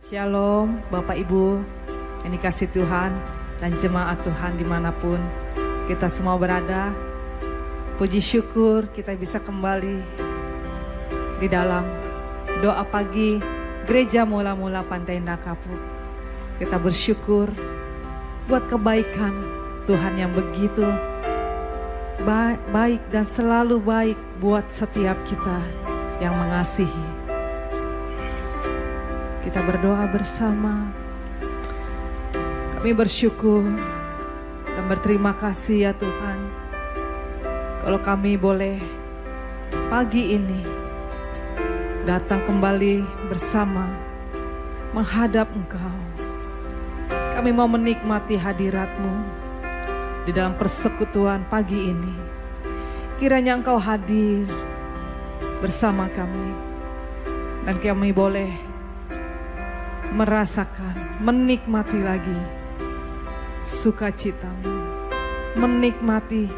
Shalom Bapak Ibu yang dikasih Tuhan dan jemaat Tuhan dimanapun kita semua berada. Puji syukur kita bisa kembali di dalam doa pagi Gereja Mula-Mula Pantai Indah Kapuk. Kita bersyukur buat kebaikan Tuhan yang begitu baik dan selalu baik buat setiap kita yang mengasihi. Kita berdoa bersama. Kami bersyukur dan berterima kasih ya Tuhan. Kalau kami boleh pagi ini datang kembali bersama menghadap Engkau. Kami mau menikmati hadirat-Mu di dalam persekutuan pagi ini. Kiranya Engkau hadir bersama kami dan kami boleh merasakan, menikmati lagi sukacita-Mu, menikmati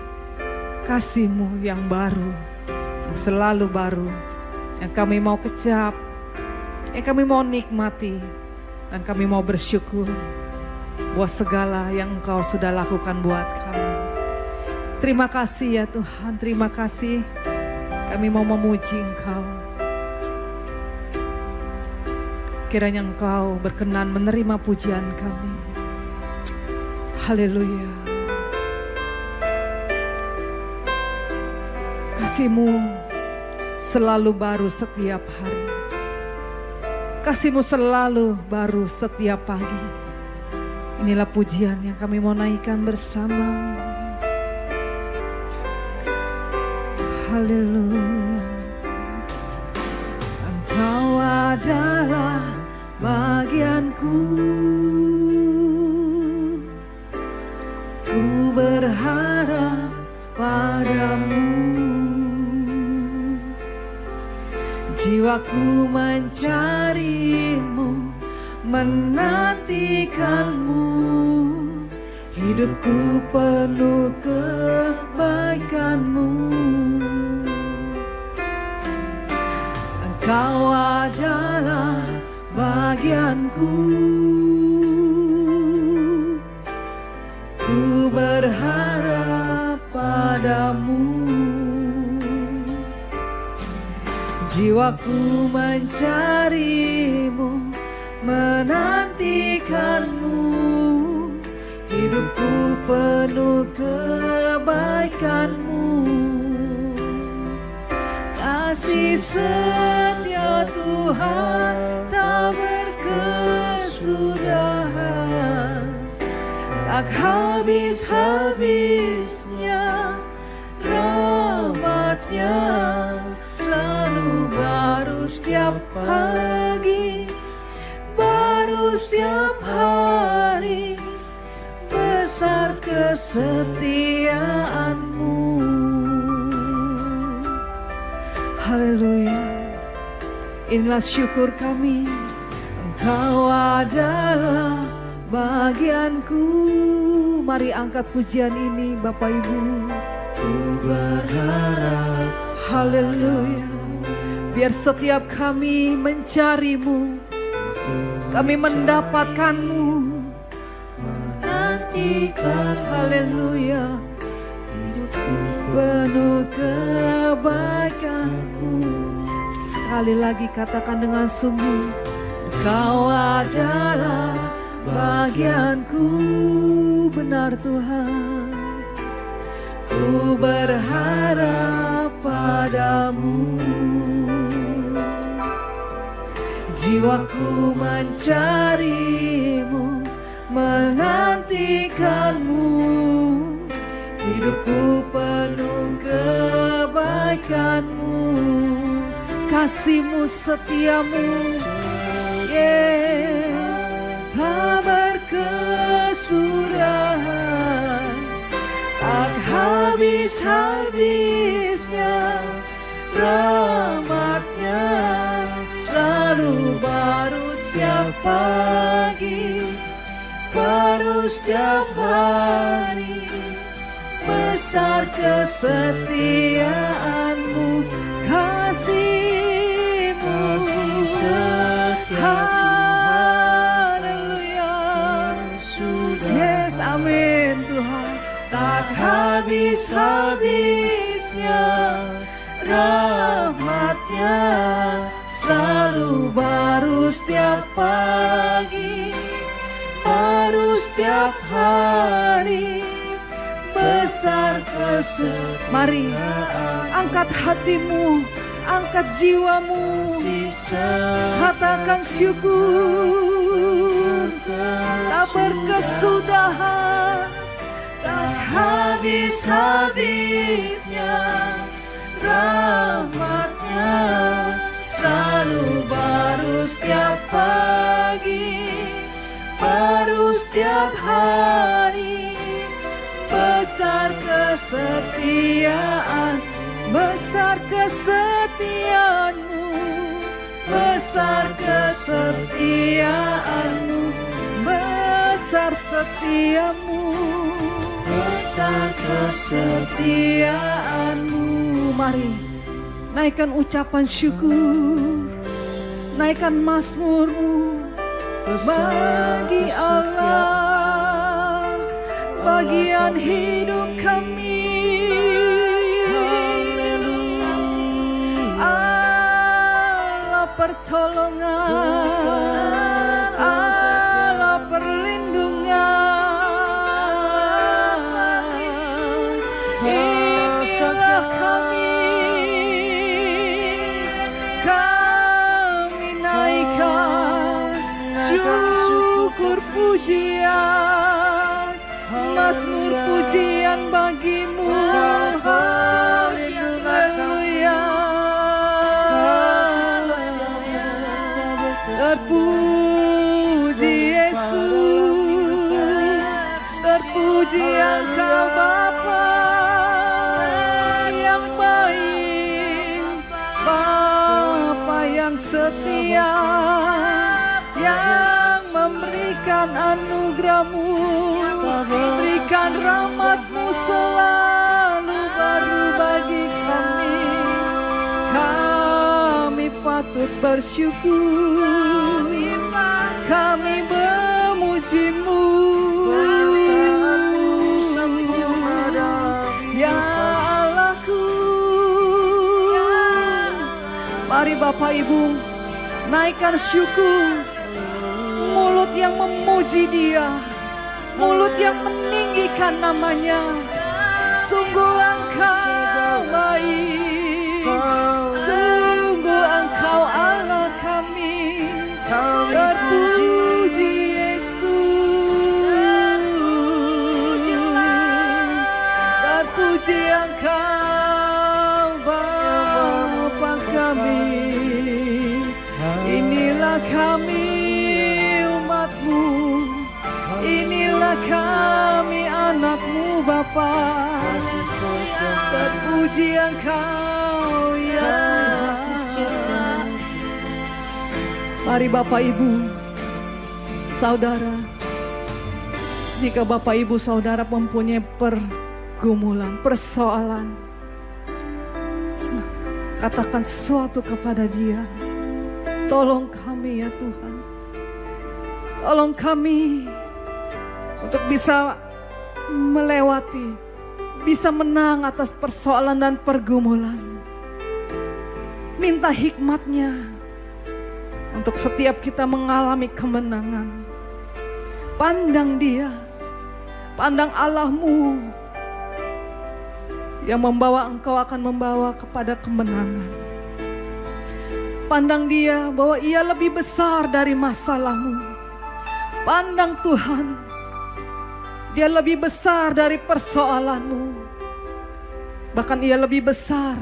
kasih-Mu yang baru, yang selalu baru, yang kami mau kecap, yang kami mau nikmati, dan kami mau bersyukur buat segala yang Engkau sudah lakukan buat kami. Terima kasih ya Tuhan, terima kasih. Kami mau memuji Engkau. Kiranya Engkau berkenan menerima pujian kami. Haleluya. Kasih-Mu selalu baru setiap hari. Kasih-Mu selalu baru setiap pagi. Inilah pujian yang kami mau naikkan bersama. Haleluya. Engkau adalah bagianku, ku berharap padamu. Jiwaku mencari-Mu, menantikan-Mu. Hidupku penuh kebaikan-Mu. Engkau adalah bagianku, ku berharap padamu. Jiwaku mencari-Mu, menantikan-Mu. Hidupku penuh kebaikan-Mu. Kasih setia Tuhan tak berkesudahan, tak habis-habisnya rahmat-Nya, selalu baru setiap pagi, baru setiap hari, besar kesetiaan-Mu. Haleluya. Inilah syukur kami. Engkau adalah bagianku. Mari angkat pujian ini Bapak Ibu. Ku berharap. Haleluya. Biar setiap kami mencari-Mu, kami mendapatkan-Mu, menantikan. Haleluya. Hidupku penuh kebaikan-Mu. Sekali lagi katakan dengan sungguh. Engkau adalah bagianku, benar Tuhan. Ku berharap padamu. Jiwaku mencari-Mu, menantikan-Mu. Hidupku penuh kebaikan-Mu. Kasih-Mu setiamu, tak berkesudahan, tak habis-habisnya rahmat-Nya, selalu baru setiap pagi, baru setiap hari, besar kesetiaan-Mu. Kasih-Mu setia Tuhan Amin Tuhan. Tak habis-habisnya rahmat-Nya, selalu baru setiap pagi, baru setiap hari, besar kesetiaan. Mari angkat hatimu, angkat jiwamu, katakan syukur. Tak berkesudahan, tak habis-habisnya rahmat-Nya, selalu baru setiap pagi, baru setiap hari, besar kesetiaan, besar kesetiaanmu, besar kesetiaanmu, besar setiamu, besar kesetiaanmu. Mari naikkan ucapan syukur, naikkan mazmurmu bagi Allah, bagian hidup kami. Allah pertolongan, Allah perlindungan. Inilah kami naikkan syukur pujian, mazmur pujian bagimu. Haleluya. Terpuji Yesus, terpuji Engkau Bapa yang baik, Bapa yang setia, yang memberikan anugerah-Mu, berikan rahmat-Mu selalu baru bagi kami. Kami patut bersyukur, kami memuji-Mu, ya Allahku. Mari Bapak Ibu naikkan syukur, mulut yang memuji Dia, mulut yang meninggikan nama-Nya. Sungguh Engkau baik, sungguh Engkau Allah kami. Terpuji Yesus, terpuji Engkau Bapa kami. Inilah kami umat-Mu, inilah kami anak-Mu Bapa. Terpuji Engkau ya Tuhan. Mari Bapak Ibu, Saudara, jika Bapak Ibu Saudara mempunyai pergumulan, persoalan, katakan sesuatu kepada Dia. Tolong kami ya Tuhan, tolong kami untuk bisa melewati, bisa menang atas persoalan dan pergumulan. Minta hikmat-Nya untuk setiap kita mengalami kemenangan. Pandang Dia, pandang Allah-Mu yang membawa engkau akan membawa kepada kemenangan. Pandang Dia bahwa Ia lebih besar dari masalahmu. Pandang Tuhan, Dia lebih besar dari persoalanmu. Bahkan Ia lebih besar,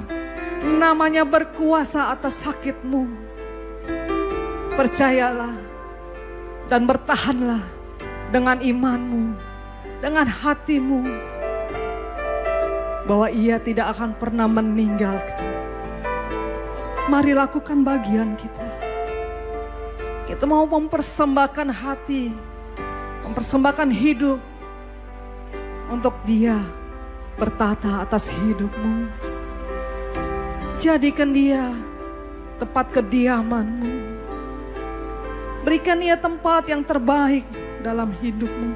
namanya berkuasa atas sakitmu. Percayalah dan bertahanlah dengan imanmu, dengan hatimu, bahwa Ia tidak akan pernah meninggalkan. Mari lakukan bagian kita. Kita mau mempersembahkan hati, mempersembahkan hidup untuk Dia bertata atas hidupmu. Jadikan Dia tempat kediamanmu. Berikan Ia tempat yang terbaik dalam hidupmu.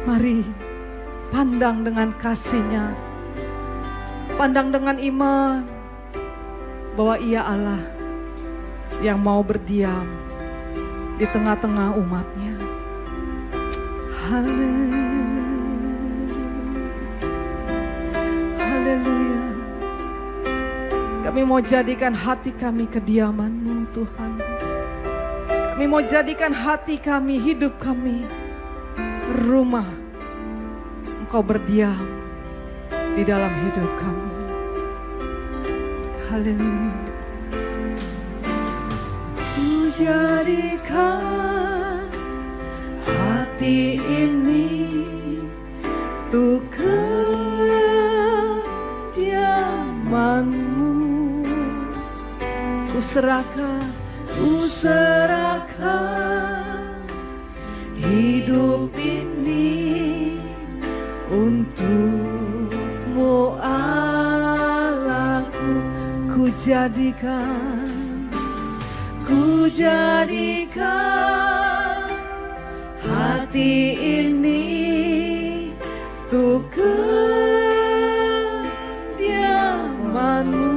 Mari pandang dengan kasih-Nya, pandang dengan iman bahwa Ia Allah yang mau berdiam di tengah-tengah umat-Nya. Haleluya. Kami mau jadikan hati kami kediaman-Mu Tuhan. Kami mau jadikan hati kami, hidup kami rumah Engkau berdiam di dalam hidup kami. Haleluya. Ku jadikan hati ini untuk kediaman-Mu. Ku serahkan hidup ini untuk-Mu Allahku. ku jadikan hati ini untuk kediaman-Mu.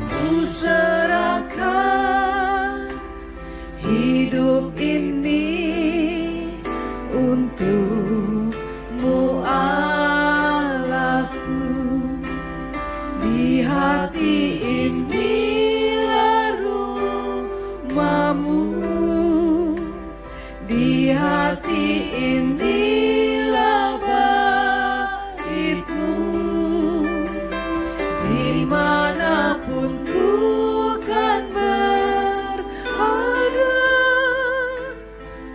Ku serahkan hidup ini untuk-Mu Allahku. Di hati inilah rumah-Mu, di hati inilah bait-Mu. Dimanapun ku kan berada,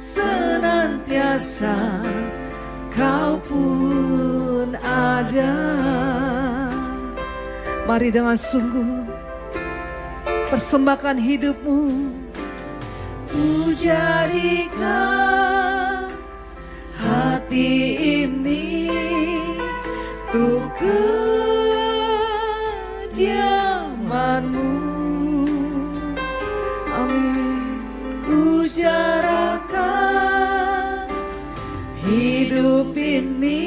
senantiasa Kau pun ada. Mari dengan sungguh persembahkan hidup-Mu. Ku jadikan hati ini untuk kediaman-Mu. Amin. Ku serahkan hidup ini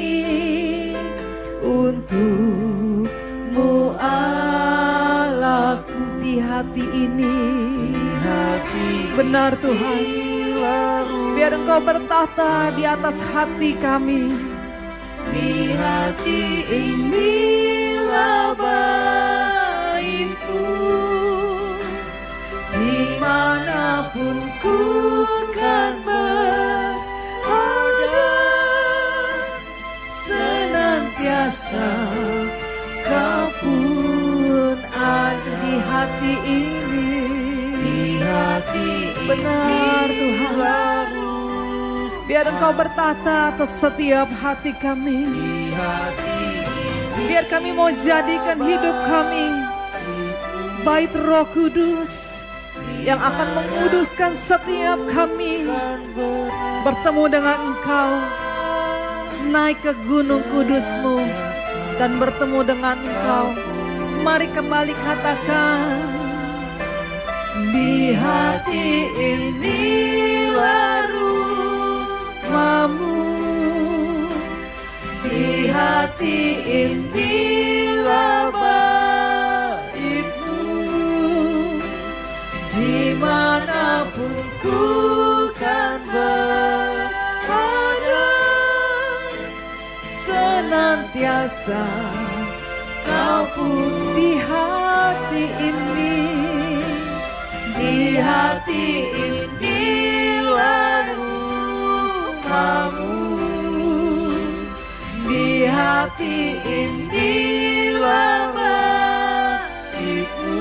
untuk-Mu Allahku. Di hati ini, Hati benar Tuhan, biar Engkau bertahta di atas hati kami. di hati inilah bait-Mu. Dimanapun ku kan berada, senantiasa Kau pun ada. Di hati ini, Di hati benar ini Tuhan, baru. biar Engkau bertahta atas setiap hati kami. Di hati ini Biar kami mau jadikan hidup kami bait Roh Kudus yang akan menguduskan setiap kami bertemu dengan Engkau, naik ke gunung kudus-Mu dan bertemu dengan Engkau. Mari kembali katakan, di hati inilah rumah-Mu, di hati inilah bait-Mu. Dimanapun ku kan berada, senantiasa Kau pun di hati ini, di hati inilah rumah-Mu, di hati inilah bait-Mu.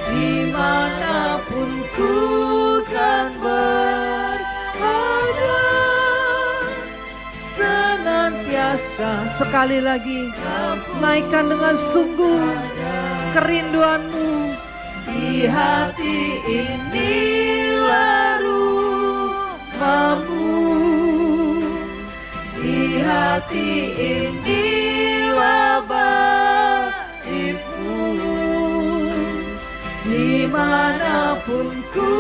Dimanapun ku kan berada, senantiasa sekali lagi naikkan dengan sungguh kerinduan-Mu. di hati inilah rumah-Mu, di hati inilah bait-Mu. Di dimanapun ku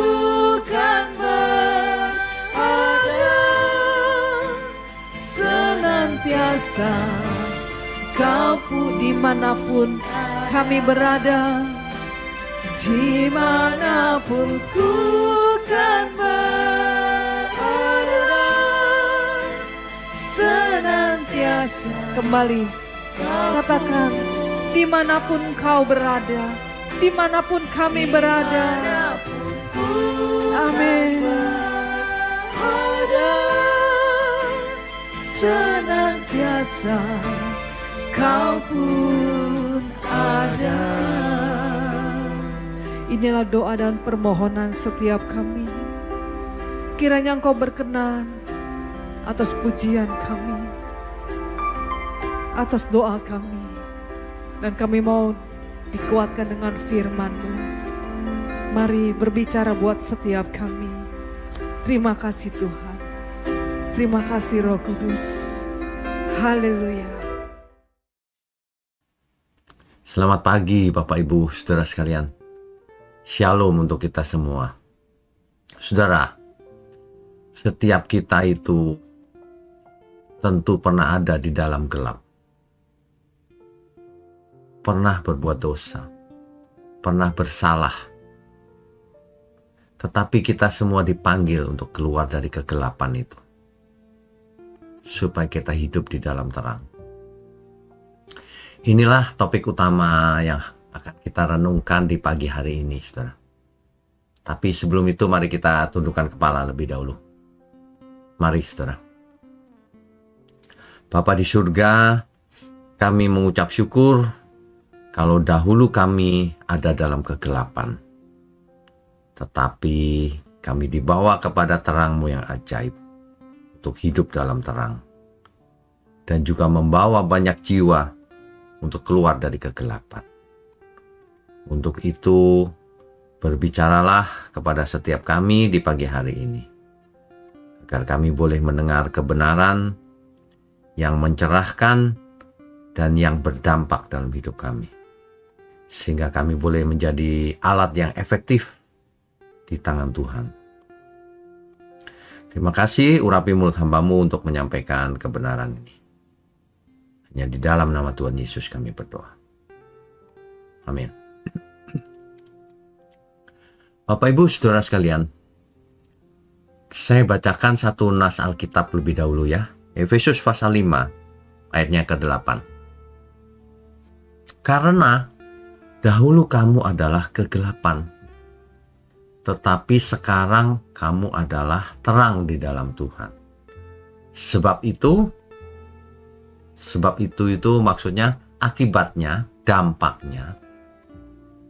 kan berada, senantiasa Kau Dimanapun kami berada, dimanapun ku kan berada, senantiasa kembali katakan, dimanapun kau berada, dimanapun kami berada. dimanapun ku Amin. berada, senantiasa Kau pun ada. Inilah doa dan permohonan setiap kami. Kiranya Engkau berkenan atas pujian kami, atas doa kami. Dan kami mau dikuatkan dengan firman-Mu. Mari berbicara buat setiap kami. Terima kasih Tuhan. Terima kasih Roh Kudus. Haleluya. Selamat pagi Bapak Ibu Saudara sekalian. Shalom untuk kita semua. Saudara, setiap kita itu tentu pernah ada di dalam gelap. Pernah berbuat dosa. Pernah bersalah. Tetapi kita semua dipanggil untuk keluar dari kegelapan itu. Supaya kita hidup di dalam terang. Inilah topik utama yang akan kita renungkan di pagi hari ini, saudara. Tapi sebelum itu mari kita tundukkan kepala lebih dahulu. Mari, saudara. Bapa di surga, kami mengucap syukur kalau dahulu kami ada dalam kegelapan. Tetapi kami dibawa kepada terang-Mu yang ajaib untuk hidup dalam terang. Dan juga membawa banyak jiwa untuk keluar dari kegelapan. Untuk itu, berbicaralah kepada setiap kami di pagi hari ini, agar kami boleh mendengar kebenaran yang mencerahkan dan yang berdampak dalam hidup kami, sehingga kami boleh menjadi alat yang efektif di tangan Tuhan. Terima kasih urapi mulut hamba-Mu untuk menyampaikan kebenaran ini. Hanya di dalam nama Tuhan Yesus kami berdoa. Amin. Bapak Ibu Saudara sekalian, saya bacakan satu nas Alkitab lebih dahulu ya. Efesus pasal 5 ayatnya ke-8. Karena dahulu kamu adalah kegelapan, tetapi sekarang kamu adalah terang di dalam Tuhan. Sebab itu maksudnya akibatnya, dampaknya,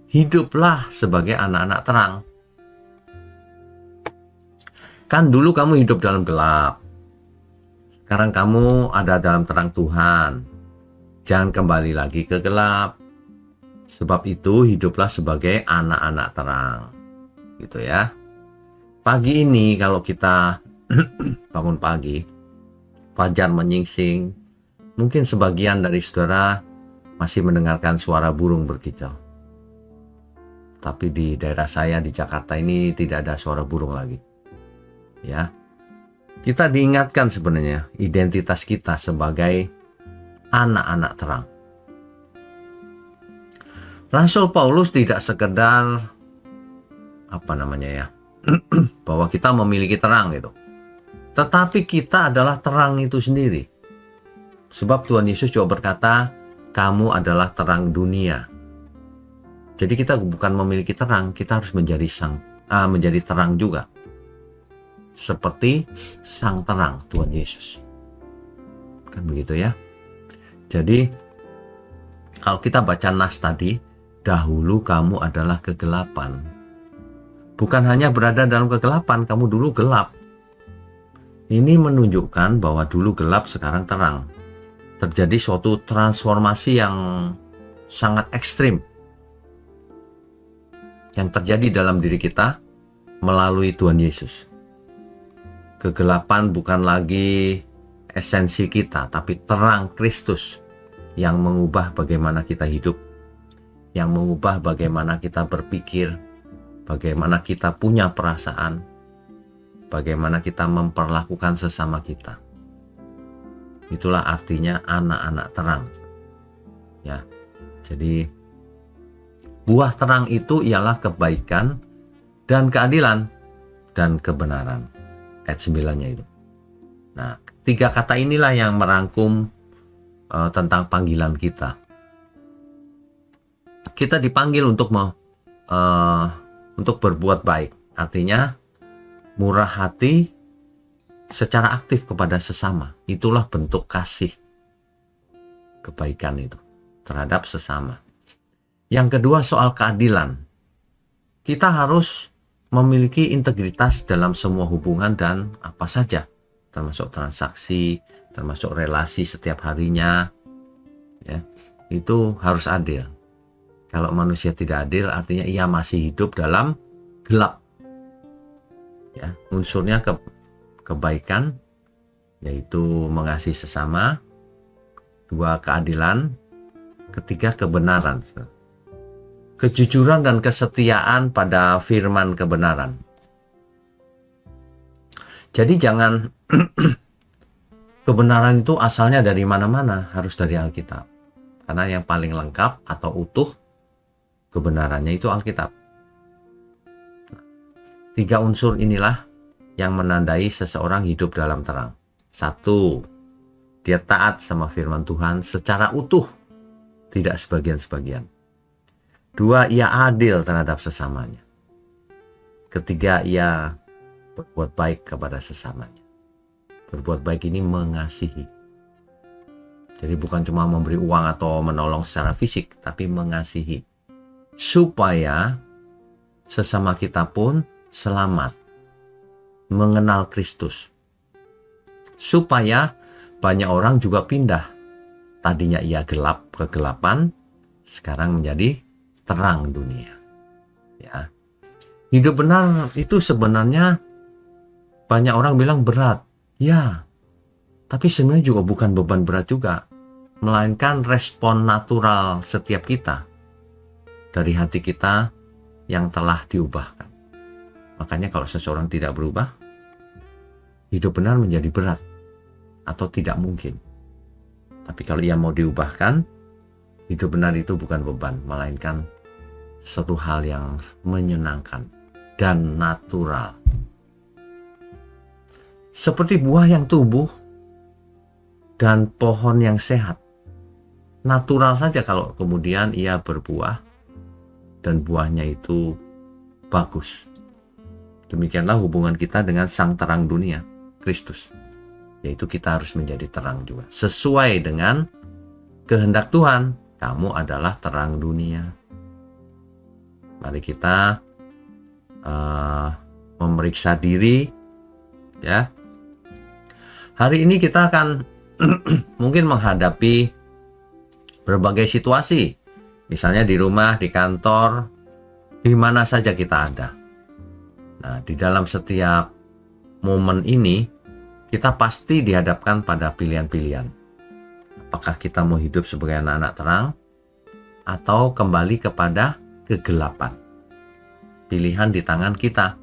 hiduplah sebagai anak-anak terang. Kan dulu kamu hidup dalam gelap. Sekarang kamu ada dalam terang Tuhan. Jangan kembali lagi ke gelap. Sebab itu hiduplah sebagai anak-anak terang. Gitu ya. Pagi ini kalau kita bangun pagi, fajar menyingsing, mungkin sebagian dari saudara masih mendengarkan suara burung berkicau. Tapi di daerah saya di Jakarta ini tidak ada suara burung lagi. Ya. Kita diingatkan sebenarnya identitas kita sebagai anak-anak terang. Rasul Paulus tidak sekedar bahwa kita memiliki terang gitu. Tetapi kita adalah terang itu sendiri. Sebab Tuhan Yesus juga berkata, kamu adalah terang dunia. Jadi kita bukan memiliki terang, kita harus menjadi terang juga. Seperti sang terang Tuhan Yesus. Kan begitu ya. Jadi kalau kita baca nas tadi, dahulu kamu adalah kegelapan. Bukan hanya berada dalam kegelapan, kamu dulu gelap. Ini menunjukkan bahwa dulu gelap, sekarang terang. Terjadi suatu transformasi yang sangat ekstrim yang terjadi dalam diri kita melalui Tuhan Yesus. Kegelapan bukan lagi esensi kita, tapi terang Kristus yang mengubah bagaimana kita hidup, yang mengubah bagaimana kita berpikir, bagaimana kita punya perasaan, bagaimana kita memperlakukan sesama kita. Itulah artinya anak-anak terang. Ya. Jadi buah terang itu ialah kebaikan dan keadilan dan kebenaran. Ayat 9-nya itu. Nah, 3 kata inilah yang merangkum tentang panggilan kita. Kita dipanggil untuk berbuat baik. Artinya murah hati secara aktif kepada sesama. Itulah bentuk kasih kebaikan itu terhadap sesama. Yang kedua soal keadilan. Kita harus memiliki integritas dalam semua hubungan dan apa saja, termasuk transaksi, termasuk relasi setiap harinya. Ya, itu harus adil. Kalau manusia tidak adil, artinya ia masih hidup dalam gelap. Ya, unsurnya kebaikan, yaitu mengasihi sesama. 2, keadilan. 3, kebenaran. Kejujuran dan kesetiaan pada firman kebenaran. Jadi jangan kebenaran itu asalnya dari mana-mana, harus dari Alkitab. Karena yang paling lengkap atau utuh kebenarannya itu Alkitab. 3 unsur inilah yang menandai seseorang hidup dalam terang. 1, dia taat sama firman Tuhan secara utuh, tidak sebagian-sebagian. 2, ia adil terhadap sesamanya. 3, ia berbuat baik kepada sesamanya. Berbuat baik ini mengasihi. Jadi bukan cuma memberi uang atau menolong secara fisik, tapi mengasihi. Supaya sesama kita pun selamat, mengenal Kristus. Supaya banyak orang juga pindah. Tadinya ia gelap, kegelapan, sekarang menjadi terang dunia. Ya. Hidup benar itu sebenarnya banyak orang bilang berat. Ya, tapi sebenarnya juga bukan beban berat juga. Melainkan respon natural setiap kita dari hati kita yang telah diubahkan. Makanya kalau seseorang tidak berubah, hidup benar menjadi berat atau tidak mungkin. Tapi kalau ia mau diubahkan, hidup benar itu bukan beban, melainkan suatu hal yang menyenangkan dan natural. Seperti buah yang tumbuh dan pohon yang sehat. Natural saja kalau kemudian ia berbuah dan buahnya itu bagus. Demikianlah hubungan kita dengan sang terang dunia, Kristus. Yaitu kita harus menjadi terang juga. Sesuai dengan kehendak Tuhan, kamu adalah terang dunia. Mari kita memeriksa diri, ya. Hari ini kita akan mungkin menghadapi berbagai situasi. Misalnya di rumah, di kantor, di mana saja kita ada. Nah, di dalam setiap momen ini, kita pasti dihadapkan pada pilihan-pilihan. Apakah kita mau hidup sebagai anak-anak terang, atau kembali kepada kegelapan. Pilihan di tangan kita.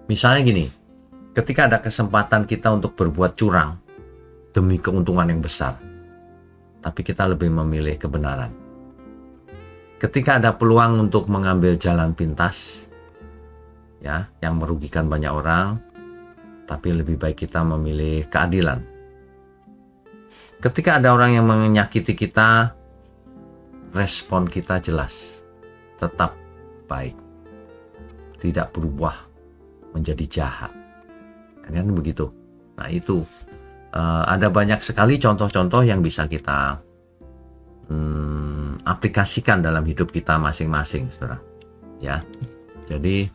Misalnya gini, ketika ada kesempatan kita untuk berbuat curang demi keuntungan yang besar, tapi kita lebih memilih kebenaran. Ketika ada peluang untuk mengambil jalan pintas, ya, yang merugikan banyak orang, tapi lebih baik kita memilih keadilan. Ketika ada orang yang menyakiti kita, respon kita jelas, tetap baik, tidak berubah menjadi jahat. Kan begitu. Nah itu ada banyak sekali contoh-contoh yang bisa kita aplikasikan dalam hidup kita masing-masing, saudara. Ya, jadi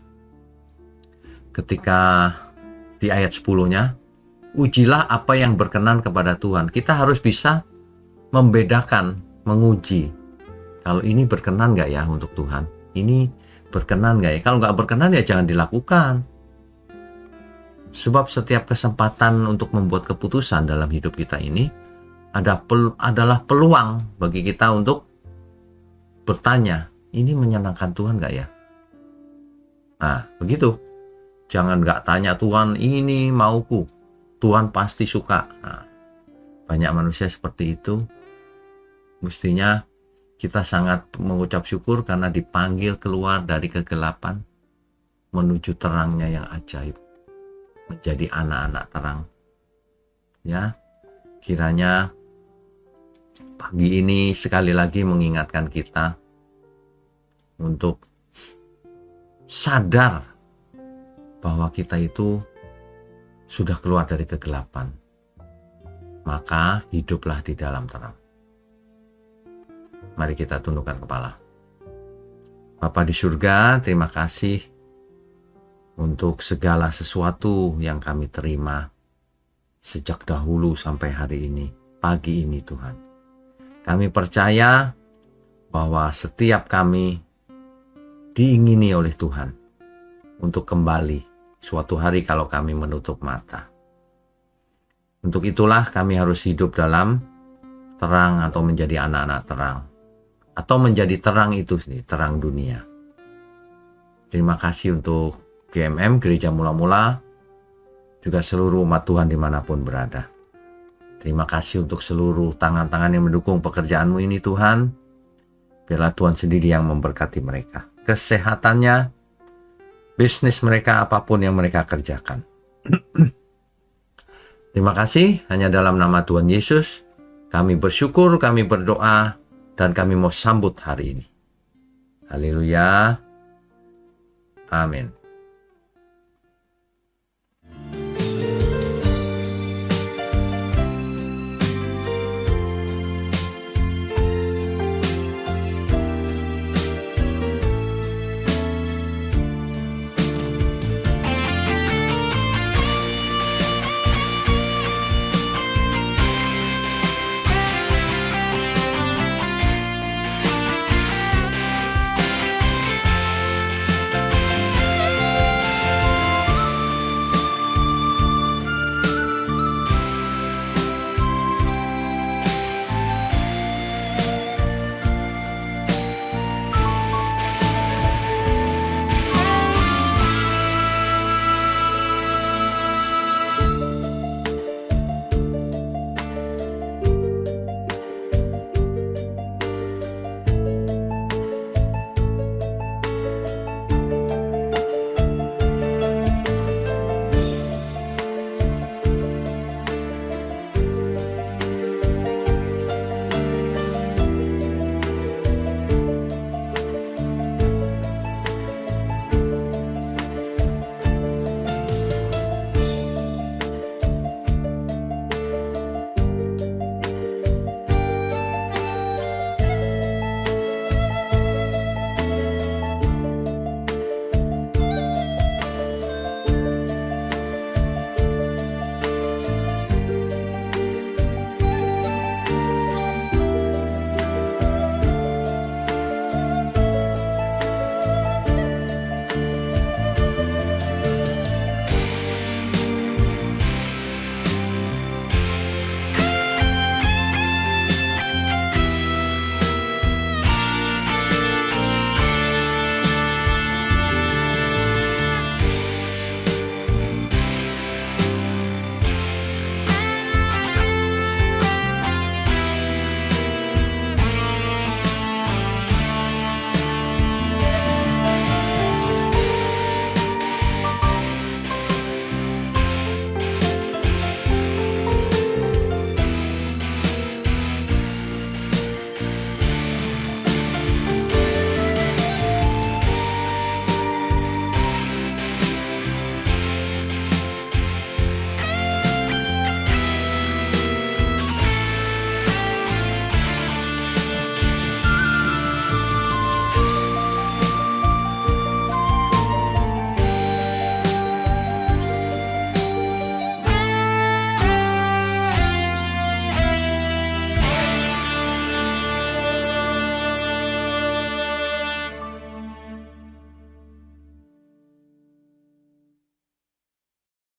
ketika di ayat 10-nya, ujilah apa yang berkenan kepada Tuhan. Kita harus bisa membedakan, menguji. Kalau ini berkenan nggak ya untuk Tuhan? Ini berkenan nggak ya? Kalau nggak berkenan ya jangan dilakukan. Sebab setiap kesempatan untuk membuat keputusan dalam hidup kita ini adalah peluang bagi kita untuk bertanya, ini menyenangkan Tuhan nggak ya? Nah, begitu. Jangan nggak tanya Tuhan, ini mauku. Tuhan pasti suka. Nah, banyak manusia seperti itu. Mestinya kita sangat mengucap syukur karena dipanggil keluar dari kegelapan menuju terangnya yang ajaib. Menjadi anak-anak terang. Ya, kiranya pagi ini sekali lagi mengingatkan kita untuk sadar bahwa kita itu sudah keluar dari kegelapan. Maka hiduplah di dalam terang. Mari kita tundukkan kepala. Bapa di surga, terima kasih untuk segala sesuatu yang kami terima sejak dahulu sampai hari ini, pagi ini Tuhan. Kami percaya bahwa setiap kami diingini oleh Tuhan untuk kembali suatu hari kalau kami menutup mata. Untuk itulah kami harus hidup dalam terang atau menjadi anak-anak terang. Atau menjadi terang itu sendiri, terang dunia. Terima kasih untuk GMM, Gereja Mula-Mula, juga seluruh umat Tuhan dimanapun berada. Terima kasih untuk seluruh tangan-tangan yang mendukung pekerjaan-Mu ini Tuhan. Biarlah Tuhan sendiri yang memberkati mereka. Kesehatannya, bisnis mereka, apapun yang mereka kerjakan. Terima kasih, hanya dalam nama Tuhan Yesus, kami bersyukur, kami berdoa, dan kami mau sambut hari ini. Haleluya. Amin.